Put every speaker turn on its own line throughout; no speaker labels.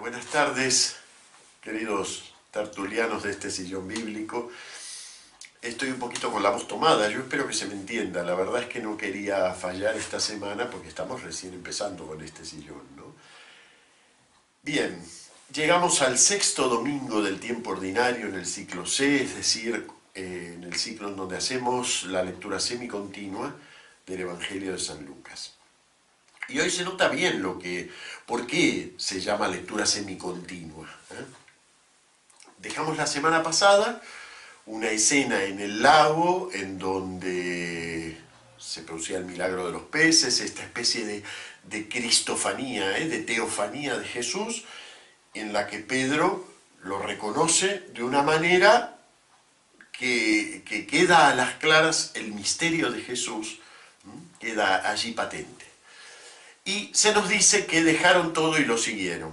Buenas tardes, queridos tertulianos de este sillón bíblico. Estoy un poquito con la voz tomada, yo espero que se me entienda. La verdad es que no quería fallar esta semana porque estamos recién empezando con este sillón, ¿no? Bien, llegamos al sexto domingo del tiempo ordinario en el ciclo C, es decir, en el ciclo en donde hacemos la lectura semicontinua del Evangelio de San Lucas. Y hoy se nota bien por qué se llama lectura semicontinua. Dejamos la semana pasada una escena en el lago en donde se producía el milagro de los peces, esta especie de cristofanía, de teofanía de Jesús, en la que Pedro lo reconoce de una manera que queda a las claras el misterio de Jesús, queda allí patente. Y se nos dice que dejaron todo y lo siguieron.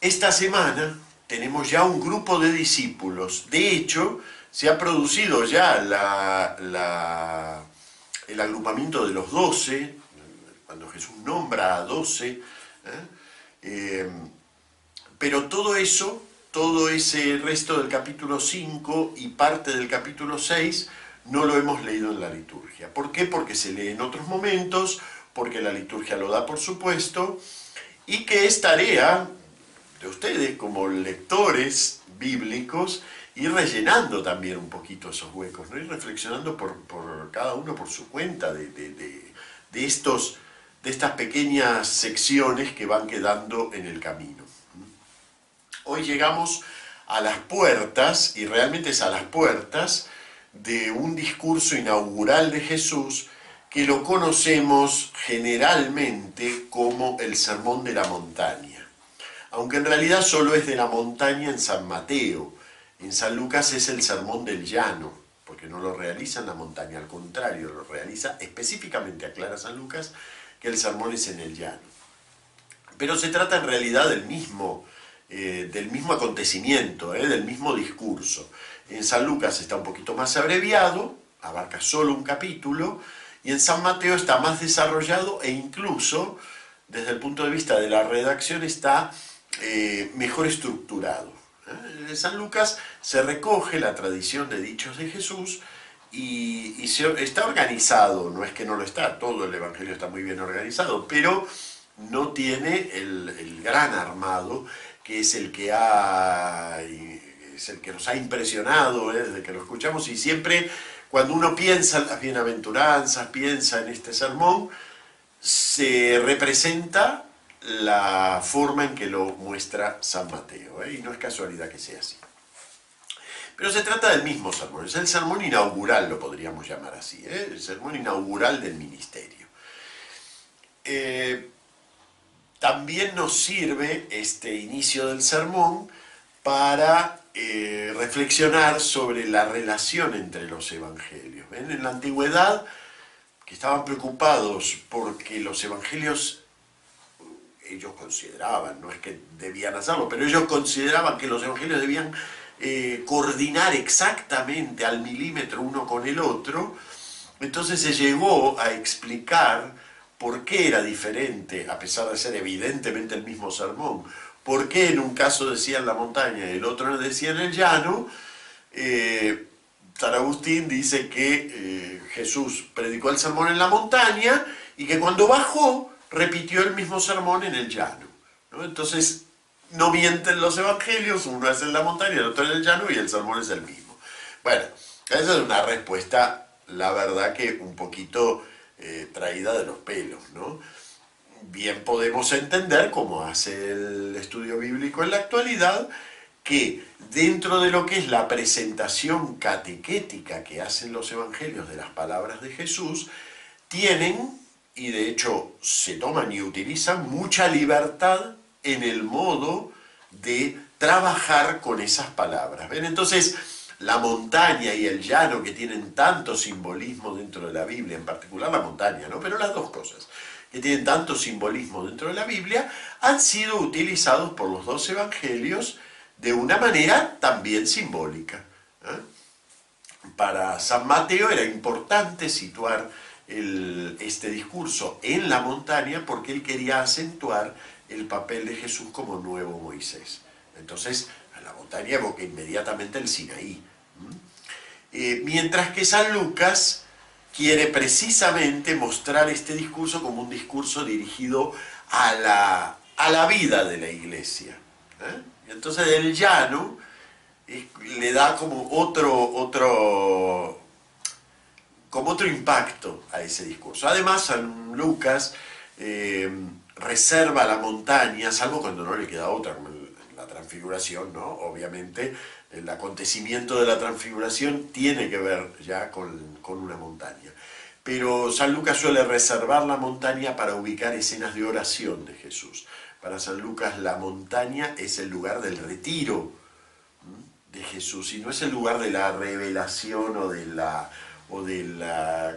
Esta semana tenemos ya un grupo de discípulos. De hecho, se ha producido ya el agrupamiento de los 12, cuando Jesús nombra a 12. Pero todo eso, todo ese resto del capítulo 5 y parte del capítulo 6, no lo hemos leído en la liturgia. ¿Por qué? Porque se lee en otros momentos, porque la liturgia lo da por supuesto, y que es tarea de ustedes como lectores bíblicos ir rellenando también un poquito esos huecos, ¿no? Ir reflexionando por cada uno por su cuenta de estas pequeñas secciones que van quedando en el camino. Hoy llegamos a las puertas, y realmente es a las puertas, de un discurso inaugural de Jesús que lo conocemos generalmente como el Sermón de la Montaña, aunque en realidad solo es de la montaña en San Mateo. En San Lucas es el Sermón del Llano, porque no lo realiza en la montaña, al contrario, lo realiza específicamente, aclara San Lucas, que el sermón es en el llano. Pero se trata en realidad del mismo acontecimiento, del mismo discurso. En San Lucas está un poquito más abreviado, abarca solo un capítulo, y en San Mateo está más desarrollado e incluso, desde el punto de vista de la redacción, está mejor estructurado. En San Lucas se recoge la tradición de dichos de Jesús y está organizado, no es que no lo está, todo el Evangelio está muy bien organizado, pero no tiene el gran armado que es el que nos ha impresionado desde que lo escuchamos, y siempre cuando uno piensa en las bienaventuranzas, piensa en este sermón, se representa la forma en que lo muestra San Mateo, y no es casualidad que sea así. Pero se trata del mismo sermón, es el sermón inaugural, lo podríamos llamar así, el sermón inaugural del ministerio. También nos sirve este inicio del sermón para reflexionar sobre la relación entre los evangelios. ¿Ven? En la antigüedad, que estaban preocupados porque los evangelios, ellos consideraban, no es que debían hacerlo, pero ellos consideraban que los evangelios debían coordinar exactamente al milímetro uno con el otro. Entonces se llegó a explicar por qué era diferente, a pesar de ser evidentemente el mismo sermón, por qué en un caso decía en la montaña y el otro decía en el llano. San Agustín dice que Jesús predicó el sermón en la montaña y que cuando bajó repitió el mismo sermón en el llano, ¿no? Entonces no mienten los evangelios, uno es en la montaña, el otro en el llano y el sermón es el mismo. Bueno, esa es una respuesta, la verdad que un poquito traída de los pelos, ¿no? Bien podemos entender, como hace el estudio bíblico en la actualidad, que dentro de lo que es la presentación catequética que hacen los evangelios de las palabras de Jesús, tienen, y de hecho se toman y utilizan, mucha libertad en el modo de trabajar con esas palabras. ¿Ven? Entonces, la montaña y el llano, que tienen tanto simbolismo dentro de la Biblia, en particular la montaña, ¿no? Pero las dos cosas, que tienen tanto simbolismo dentro de la Biblia, han sido utilizados por los dos evangelios de una manera también simbólica. Para San Mateo era importante situar este discurso en la montaña porque él quería acentuar el papel de Jesús como nuevo Moisés. Entonces, a la montaña evoca inmediatamente el Sinaí. Mientras que San Lucas quiere precisamente mostrar este discurso como un discurso dirigido a la vida de la iglesia. Entonces el llano le da como otro impacto a ese discurso. Además, San Lucas reserva la montaña, salvo cuando no le queda otra, como la transfiguración, ¿no? Obviamente, el acontecimiento de la transfiguración tiene que ver ya con una montaña. Pero San Lucas suele reservar la montaña para ubicar escenas de oración de Jesús. Para San Lucas la montaña es el lugar del retiro de Jesús y no es el lugar de la revelación o de la,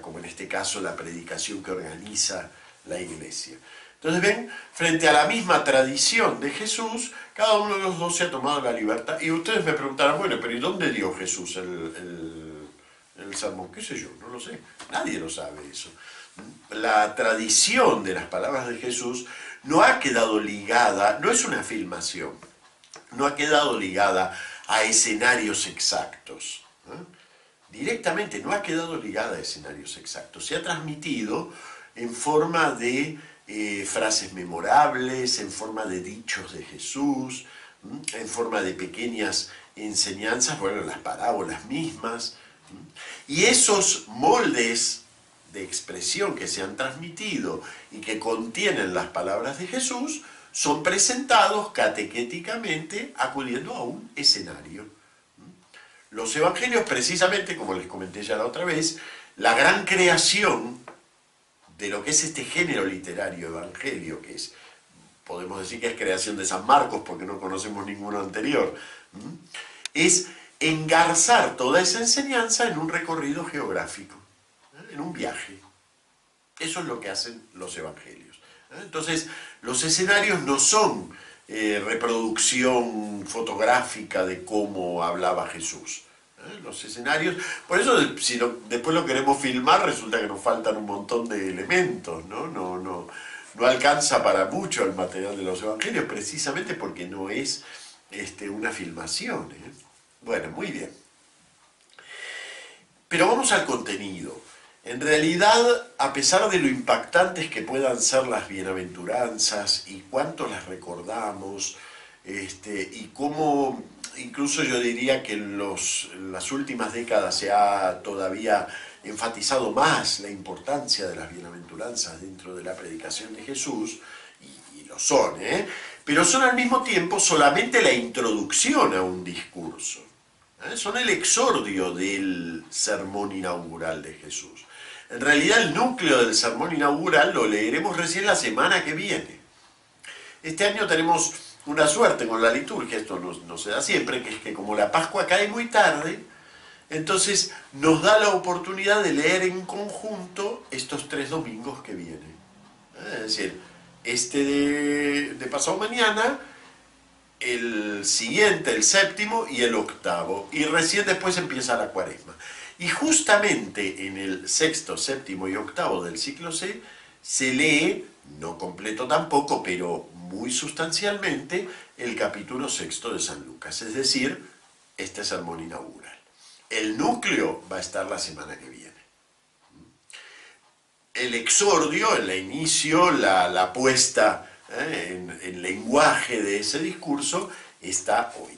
como en este caso, la predicación que organiza la iglesia. Entonces ven, frente a la misma tradición de Jesús, cada uno de los dos se ha tomado la libertad. Y ustedes me preguntarán, bueno, pero ¿y dónde dio Jesús el sermón? ¿Qué sé yo? No lo sé. Nadie lo sabe eso. La tradición de las palabras de Jesús no ha quedado ligada, no es una filmación, no ha quedado ligada a escenarios exactos. Directamente no ha quedado ligada a escenarios exactos. Se ha transmitido en forma de frases memorables, en forma de dichos de Jesús, en forma de pequeñas enseñanzas, bueno, las parábolas mismas. Y esos moldes de expresión que se han transmitido y que contienen las palabras de Jesús son presentados catequéticamente acudiendo a un escenario. Los evangelios, precisamente, como les comenté ya la otra vez, la gran creación de lo que es este género literario evangelio, que es, podemos decir que es creación de San Marcos porque no conocemos ninguno anterior, es engarzar toda esa enseñanza en un recorrido geográfico, en un viaje. Eso es lo que hacen los evangelios. Entonces, los escenarios no son reproducción fotográfica de cómo hablaba Jesús. Los escenarios, por eso si después lo queremos filmar resulta que nos faltan un montón de elementos, no alcanza para mucho el material de los evangelios, precisamente porque no es una filmación. Bueno, muy bien. Pero vamos al contenido. En realidad, a pesar de lo impactantes que puedan ser las bienaventuranzas y cuánto las recordamos, y cómo, incluso yo diría que en las últimas décadas se ha todavía enfatizado más la importancia de las bienaventuranzas dentro de la predicación de Jesús, y lo son, pero son al mismo tiempo solamente la introducción a un discurso. Son el exordio del sermón inaugural de Jesús. En realidad el núcleo del sermón inaugural lo leeremos recién la semana que viene. Este año tenemos una suerte con la liturgia, esto no se da siempre, que es que como la Pascua cae muy tarde, entonces nos da la oportunidad de leer en conjunto estos 3 domingos que vienen. Es decir, de pasado mañana, el siguiente, el 7º y el 8º, y recién después empieza la Cuaresma. Y justamente en el 6º, 7º y 8º del ciclo C se lee, no completo tampoco, pero muy sustancialmente, el capítulo 6º de San Lucas, es decir, este sermón inaugural. El núcleo va a estar la semana que viene. El exordio, el inicio, la puesta en lenguaje de ese discurso está hoy.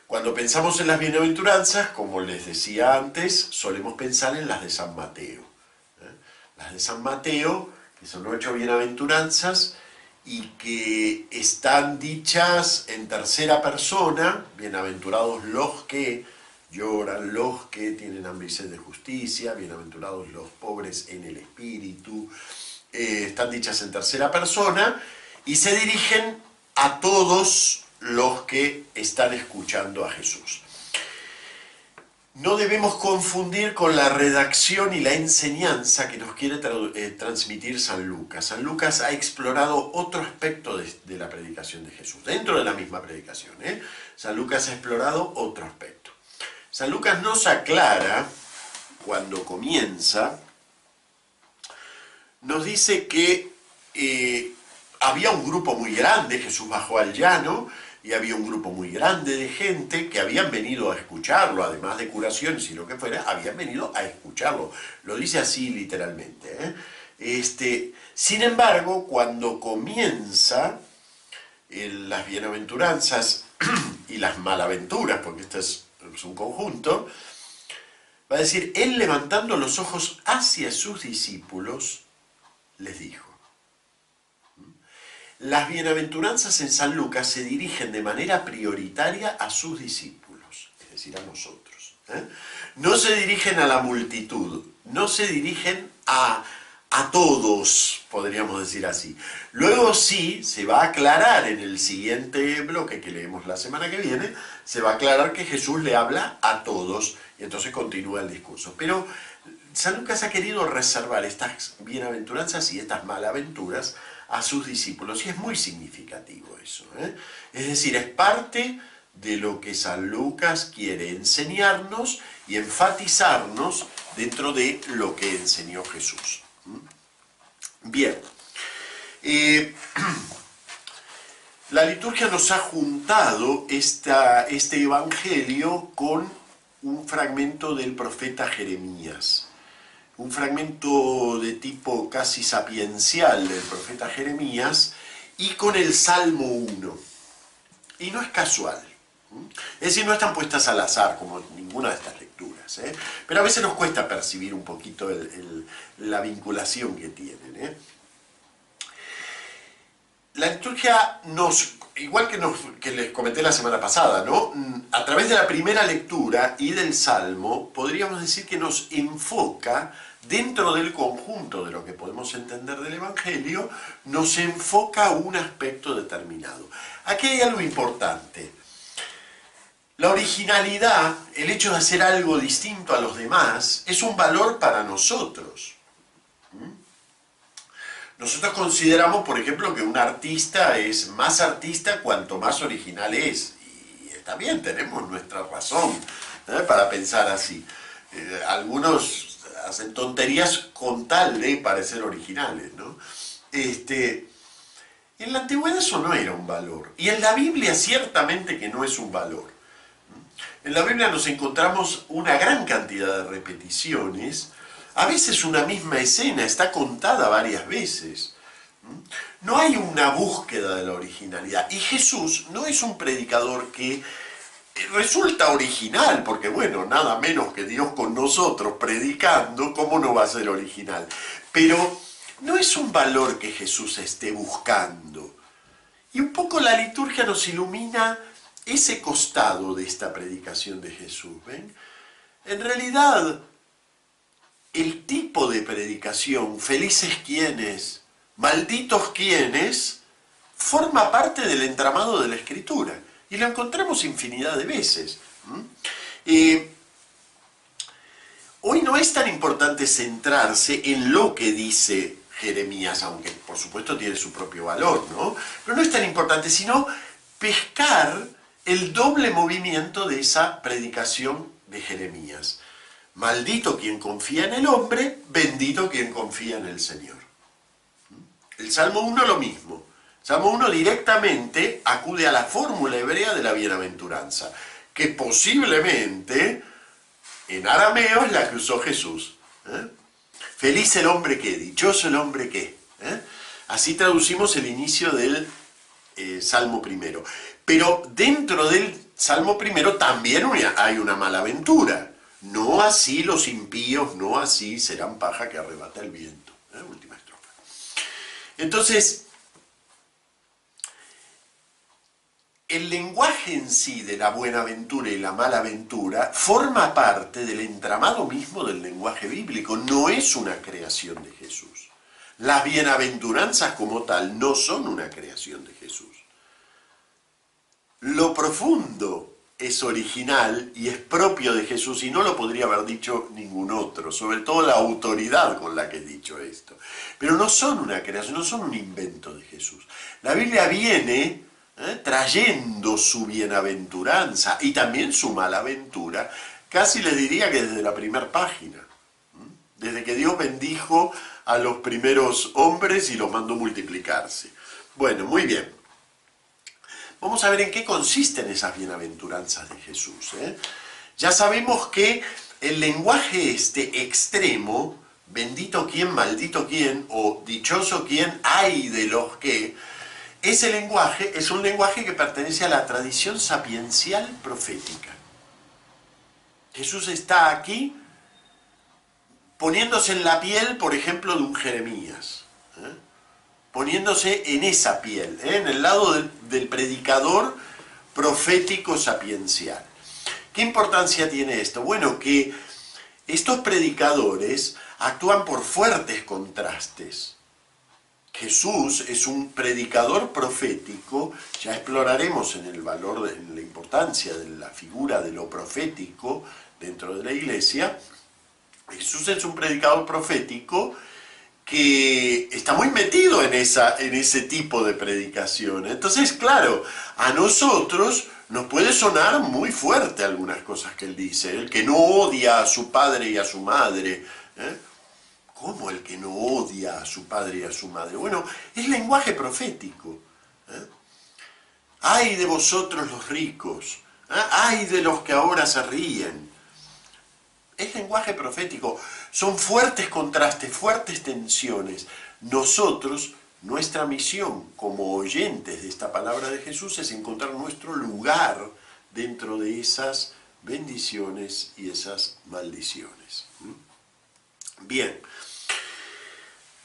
Cuando pensamos en las bienaventuranzas, como les decía antes, solemos pensar en las de San Mateo. Las de San Mateo, que son 8 bienaventuranzas y que están dichas en tercera persona, bienaventurados los que lloran, los que tienen hambre y sed de justicia, bienaventurados los pobres en el espíritu, están dichas en tercera persona y se dirigen a todos los que están escuchando a Jesús. No debemos confundir con la redacción y la enseñanza que nos quiere transmitir San Lucas. San Lucas ha explorado otro aspecto de la predicación de Jesús, dentro de la misma predicación. San Lucas ha explorado otro aspecto. San Lucas nos aclara, cuando comienza, nos dice que había un grupo muy grande, Jesús bajó al llano, y había un grupo muy grande de gente que habían venido a escucharlo, además de curaciones y lo que fuera, habían venido a escucharlo. Lo dice así literalmente, sin embargo, cuando comienza las bienaventuranzas y las malaventuras, porque esto es un conjunto, va a decir, él levantando los ojos hacia sus discípulos, les dijo. Las bienaventuranzas en San Lucas se dirigen de manera prioritaria a sus discípulos, es decir, a nosotros. No se dirigen a la multitud, no se dirigen a todos, podríamos decir así. Luego sí, se va a aclarar en el siguiente bloque que leemos la semana que viene, se va a aclarar que Jesús le habla a todos, y entonces continúa el discurso. Pero San Lucas ha querido reservar estas bienaventuranzas y estas malaventuras a sus discípulos, y es muy significativo eso. Es decir, es parte de lo que San Lucas quiere enseñarnos y enfatizarnos dentro de lo que enseñó Jesús. Bien, la liturgia nos ha juntado este evangelio con un fragmento del profeta Jeremías. Un fragmento de tipo casi sapiencial del profeta Jeremías y con el Salmo 1. Y no es casual. Es decir, no están puestas al azar como ninguna de estas lecturas. Pero a veces nos cuesta percibir un poquito la vinculación que tienen. La liturgia nos, igual que les comenté la semana pasada, ¿no? A través de la primera lectura y del Salmo, podríamos decir que nos enfoca, dentro del conjunto de lo que podemos entender del Evangelio, nos enfoca un aspecto determinado. Aquí hay algo importante. La originalidad, el hecho de hacer algo distinto a los demás, es un valor para nosotros. Nosotros consideramos, por ejemplo, que un artista es más artista cuanto más original es. Y está bien, tenemos nuestra razón para pensar así. Algunos hacen tonterías con tal de parecer originales, ¿no? En la antigüedad eso no era un valor. Y en la Biblia ciertamente que no es un valor. En la Biblia nos encontramos una gran cantidad de repeticiones. A veces una misma escena está contada varias veces. No hay una búsqueda de la originalidad. Y Jesús no es un predicador que resulta original, porque bueno, nada menos que Dios con nosotros predicando, ¿cómo no va a ser original? Pero no es un valor que Jesús esté buscando. Y un poco la liturgia nos ilumina ese costado de esta predicación de Jesús. ¿Ven? En realidad, el tipo de predicación, felices quienes, malditos quienes, forma parte del entramado de la Escritura. Y lo encontramos infinidad de veces. Hoy no es tan importante centrarse en lo que dice Jeremías, aunque por supuesto tiene su propio valor, ¿no? Pero no es tan importante, sino pescar el doble movimiento de esa predicación de Jeremías. Maldito quien confía en el hombre, bendito quien confía en el Señor. El Salmo 1 lo mismo. Salmo 1 directamente acude a la fórmula hebrea de la bienaventuranza, que posiblemente en arameo es la que usó Jesús. Feliz el hombre que, dichoso el hombre que. Así traducimos el inicio del Salmo primero. Pero dentro del Salmo primero también hay una malaventura. No así los impíos, no así serán paja que arrebata el viento. Última estrofa. Entonces, el lenguaje en sí de la buenaventura y la malaventura forma parte del entramado mismo del lenguaje bíblico, no es una creación de Jesús. Las bienaventuranzas como tal no son una creación de Jesús. Lo profundo es original y es propio de Jesús y no lo podría haber dicho ningún otro, sobre todo la autoridad con la que he dicho esto. Pero no son una creación, no son un invento de Jesús. La Biblia viene trayendo su bienaventuranza y también su malaventura, casi les diría que desde la primera página, desde que Dios bendijo a los primeros hombres y los mandó multiplicarse. Bueno, muy bien. Vamos a ver en qué consisten esas bienaventuranzas de Jesús. Ya sabemos que el lenguaje extremo, bendito quien, maldito quien, o dichoso quien, ay de los que, ese lenguaje es un lenguaje que pertenece a la tradición sapiencial profética. Jesús está aquí poniéndose en la piel, por ejemplo, de un Jeremías. Poniéndose en esa piel, en el lado del predicador profético sapiencial. ¿Qué importancia tiene esto? Bueno, que estos predicadores actúan por fuertes contrastes. Jesús es un predicador profético, ya exploraremos en el valor, en la importancia de la figura de lo profético dentro de la iglesia. Jesús es un predicador profético que está muy metido en ese tipo de predicación. Entonces, claro, a nosotros nos puede sonar muy fuerte algunas cosas que él dice. El que no odia a su padre y a su madre. ¿Cómo el que no odia a su padre y a su madre? Bueno, es lenguaje profético. ¡Ay de vosotros los ricos! ¡Ay de los que ahora se ríen! Es lenguaje profético. Son fuertes contrastes, fuertes tensiones. Nosotros, nuestra misión como oyentes de esta palabra de Jesús es encontrar nuestro lugar dentro de esas bendiciones y esas maldiciones. Bien,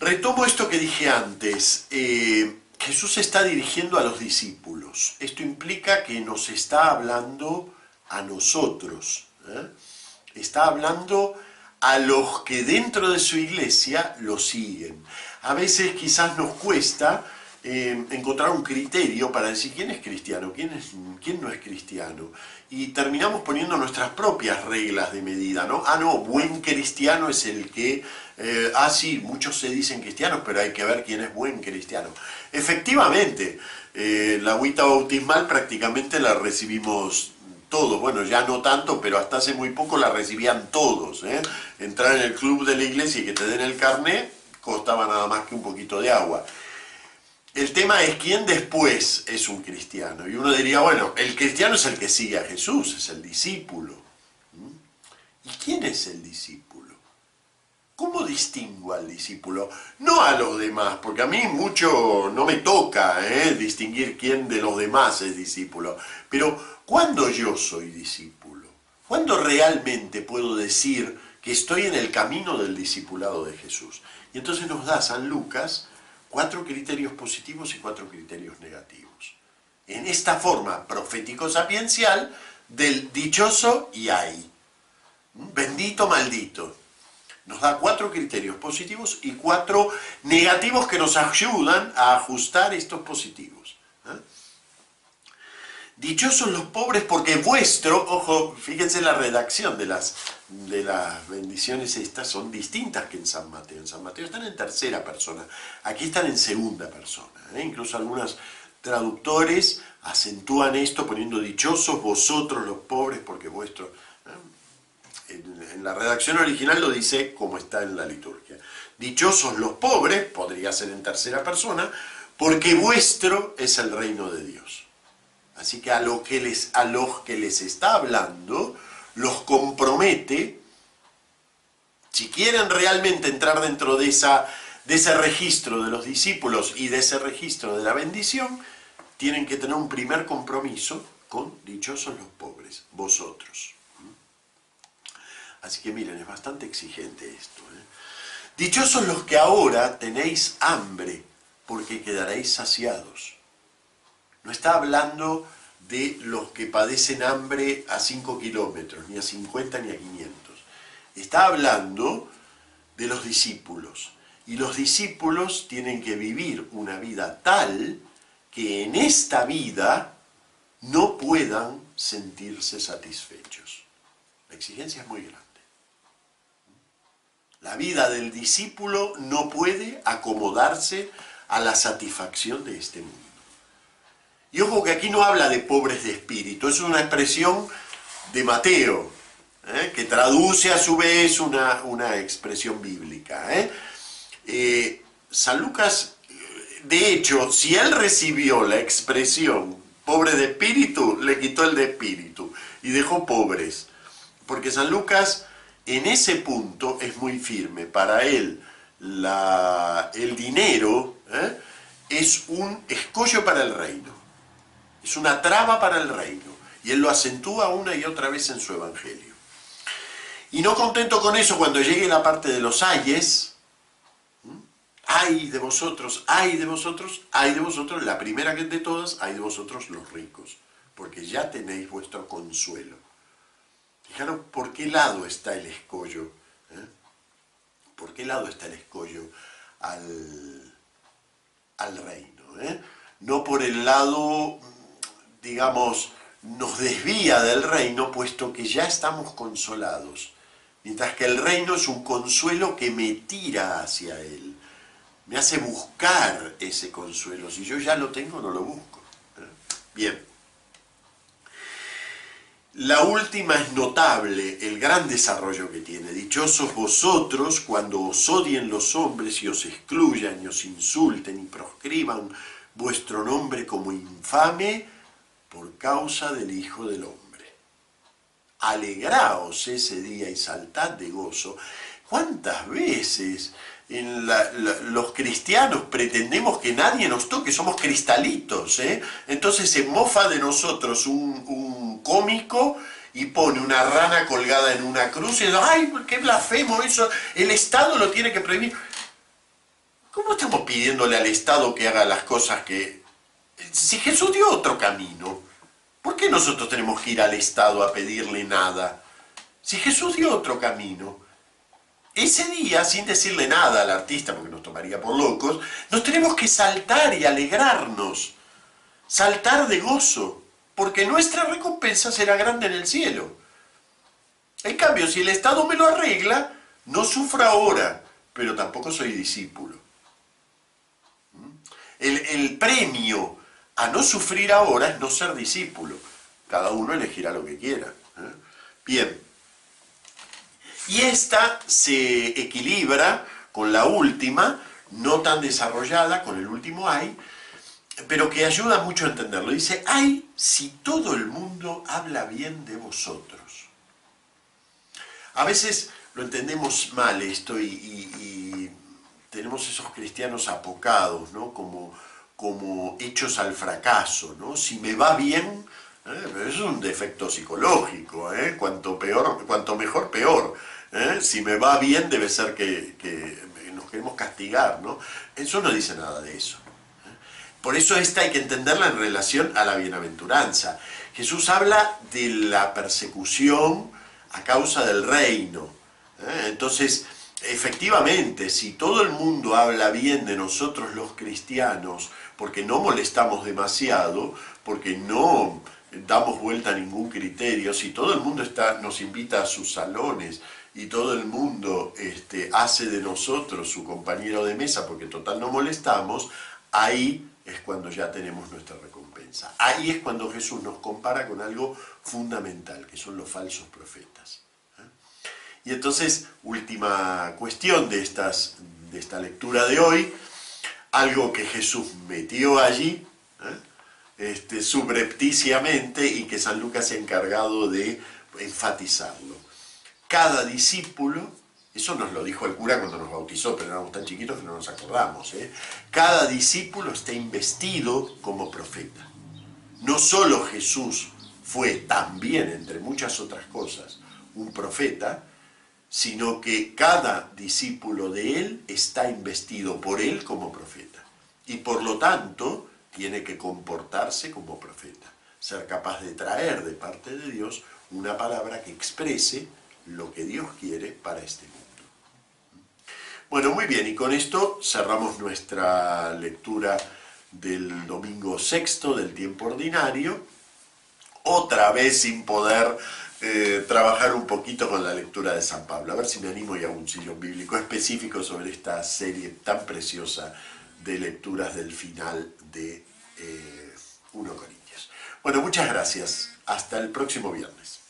retomo esto que dije antes. Jesús se está dirigiendo a los discípulos. Esto implica que nos está hablando a nosotros. Está hablando a los que dentro de su iglesia lo siguen. A veces quizás nos cuesta encontrar un criterio para decir quién es cristiano, quién no es cristiano. Y terminamos poniendo nuestras propias reglas de medida, ¿no? No, buen cristiano es el que... sí, muchos se dicen cristianos, pero hay que ver quién es buen cristiano. Efectivamente, la agüita bautismal prácticamente la recibimos todos, bueno, ya no tanto, pero hasta hace muy poco la recibían todos. Entrar en el club de la iglesia y que te den el carné costaba nada más que un poquito de agua. El tema es quién después es un cristiano. Y uno diría, bueno, el cristiano es el que sigue a Jesús, es el discípulo. ¿Y quién es el discípulo? ¿Cómo distingo al discípulo? No a los demás, porque a mí mucho no me toca distinguir quién de los demás es discípulo. Pero, ¿cuándo yo soy discípulo? ¿Cuándo realmente puedo decir que estoy en el camino del discipulado de Jesús? Y entonces nos da San Lucas 4 criterios positivos y 4 criterios negativos. En esta forma profético-sapiencial del dichoso y ay. Bendito, maldito. Nos da 4 criterios positivos y 4 negativos que nos ayudan a ajustar estos positivos. Dichosos los pobres porque vuestro, ojo, fíjense la redacción de las bendiciones estas son distintas que en San Mateo. En San Mateo están en tercera persona, aquí están en segunda persona. Incluso algunos traductores acentúan esto poniendo dichosos vosotros los pobres porque vuestro... En la redacción original lo dice como está en la liturgia. Dichosos los pobres, podría ser en tercera persona, porque vuestro es el reino de Dios. Así que a los que les está hablando, los compromete, si quieren realmente entrar dentro de ese registro de los discípulos y de ese registro de la bendición, tienen que tener un primer compromiso con dichosos los pobres, vosotros. Así que miren, es bastante exigente esto. Dichosos los que ahora tenéis hambre, porque quedaréis saciados. No está hablando de los que padecen hambre a 5 kilómetros, ni a 50 ni a 500. Está hablando de los discípulos. Y los discípulos tienen que vivir una vida tal que en esta vida no puedan sentirse satisfechos. La exigencia es muy grande. La vida del discípulo no puede acomodarse a la satisfacción de este mundo. Y ojo que aquí no habla de pobres de espíritu, es una expresión de Mateo, que traduce a su vez una expresión bíblica. San Lucas De hecho, si él recibió la expresión pobre de espíritu, le quitó el de espíritu y dejó pobres. Porque San Lucas en ese punto es muy firme. Para él el dinero es un escollo para el reino, es una traba para el reino. Y él lo acentúa una y otra vez en su evangelio. Y no contento con eso, cuando llegue la parte de los ayes, ay de vosotros, ay de vosotros, ay de vosotros, la primera que de todas, ay de vosotros los ricos, porque ya tenéis vuestro consuelo. Fijaros por qué lado está el escollo, por qué lado está el escollo al reino. No por el lado, digamos, nos desvía del reino, puesto que ya estamos consolados, mientras que el reino es un consuelo que me tira hacia él. Me hace buscar ese consuelo. Si yo ya lo tengo, no lo busco. Bien. La última es notable, el gran desarrollo que tiene. Dichosos vosotros cuando os odien los hombres y os excluyan y os insulten y proscriban vuestro nombre como infame por causa del Hijo del Hombre. Alegraos ese día y saltad de gozo. ¿Cuántas veces los cristianos pretendemos que nadie nos toque? Somos cristalitos, Entonces se mofa de nosotros un cómico y pone una rana colgada en una cruz y dice, ¡ay, qué blasfemo eso! El Estado lo tiene que prohibir. ¿Cómo estamos pidiéndole al Estado que haga las cosas que... Si Jesús dio otro camino, ¿por qué nosotros tenemos que ir al Estado a pedirle nada? Si Jesús dio otro camino. Ese día, sin decirle nada al artista, porque nos tomaría por locos, nos tenemos que saltar y alegrarnos, saltar de gozo, porque nuestra recompensa será grande en el cielo. En cambio, si el Estado me lo arregla, no sufro ahora, pero tampoco soy discípulo. El premio a no sufrir ahora es no ser discípulo. Cada uno elegirá lo que quiera. Bien. Y esta se equilibra con la última, no tan desarrollada, con el último ay, pero que ayuda mucho a entenderlo. Dice, ay, si todo el mundo habla bien de vosotros. A veces lo entendemos mal esto y tenemos esos cristianos apocados, ¿no? Como hechos al fracaso, ¿no? Si me va bien, pero eso es un defecto psicológico, cuanto mejor, peor. Si me va bien debe ser que nos queremos castigar, ¿no? Eso no dice nada de eso. Por eso esta hay que entenderla en relación a la bienaventuranza. Jesús habla de la persecución a causa del reino. Entonces, efectivamente, si todo el mundo habla bien de nosotros los cristianos, porque no molestamos demasiado, porque no damos vuelta a ningún criterio, si todo el mundo nos invita a sus salones y todo el mundo hace de nosotros su compañero de mesa, porque total no molestamos, ahí es cuando ya tenemos nuestra recompensa. Ahí es cuando Jesús nos compara con algo fundamental, que son los falsos profetas. Y entonces, última cuestión de esta lectura de hoy, algo que Jesús metió allí, subrepticiamente, y que San Lucas se ha encargado de enfatizarlo. Cada discípulo, eso nos lo dijo el cura cuando nos bautizó, pero éramos tan chiquitos que no nos acordamos, cada discípulo está investido como profeta. No solo Jesús fue también, entre muchas otras cosas, un profeta, sino que cada discípulo de él está investido por él como profeta. Y por lo tanto, tiene que comportarse como profeta, ser capaz de traer de parte de Dios una palabra que exprese lo que Dios quiere para este mundo. Bueno, muy bien, y con esto cerramos nuestra lectura del domingo sexto del tiempo ordinario, otra vez sin poder trabajar un poquito con la lectura de San Pablo. A ver si me animo y hago un sillón bíblico específico sobre esta serie tan preciosa de lecturas del final de 1 Corintios. Bueno, muchas gracias. Hasta el próximo viernes.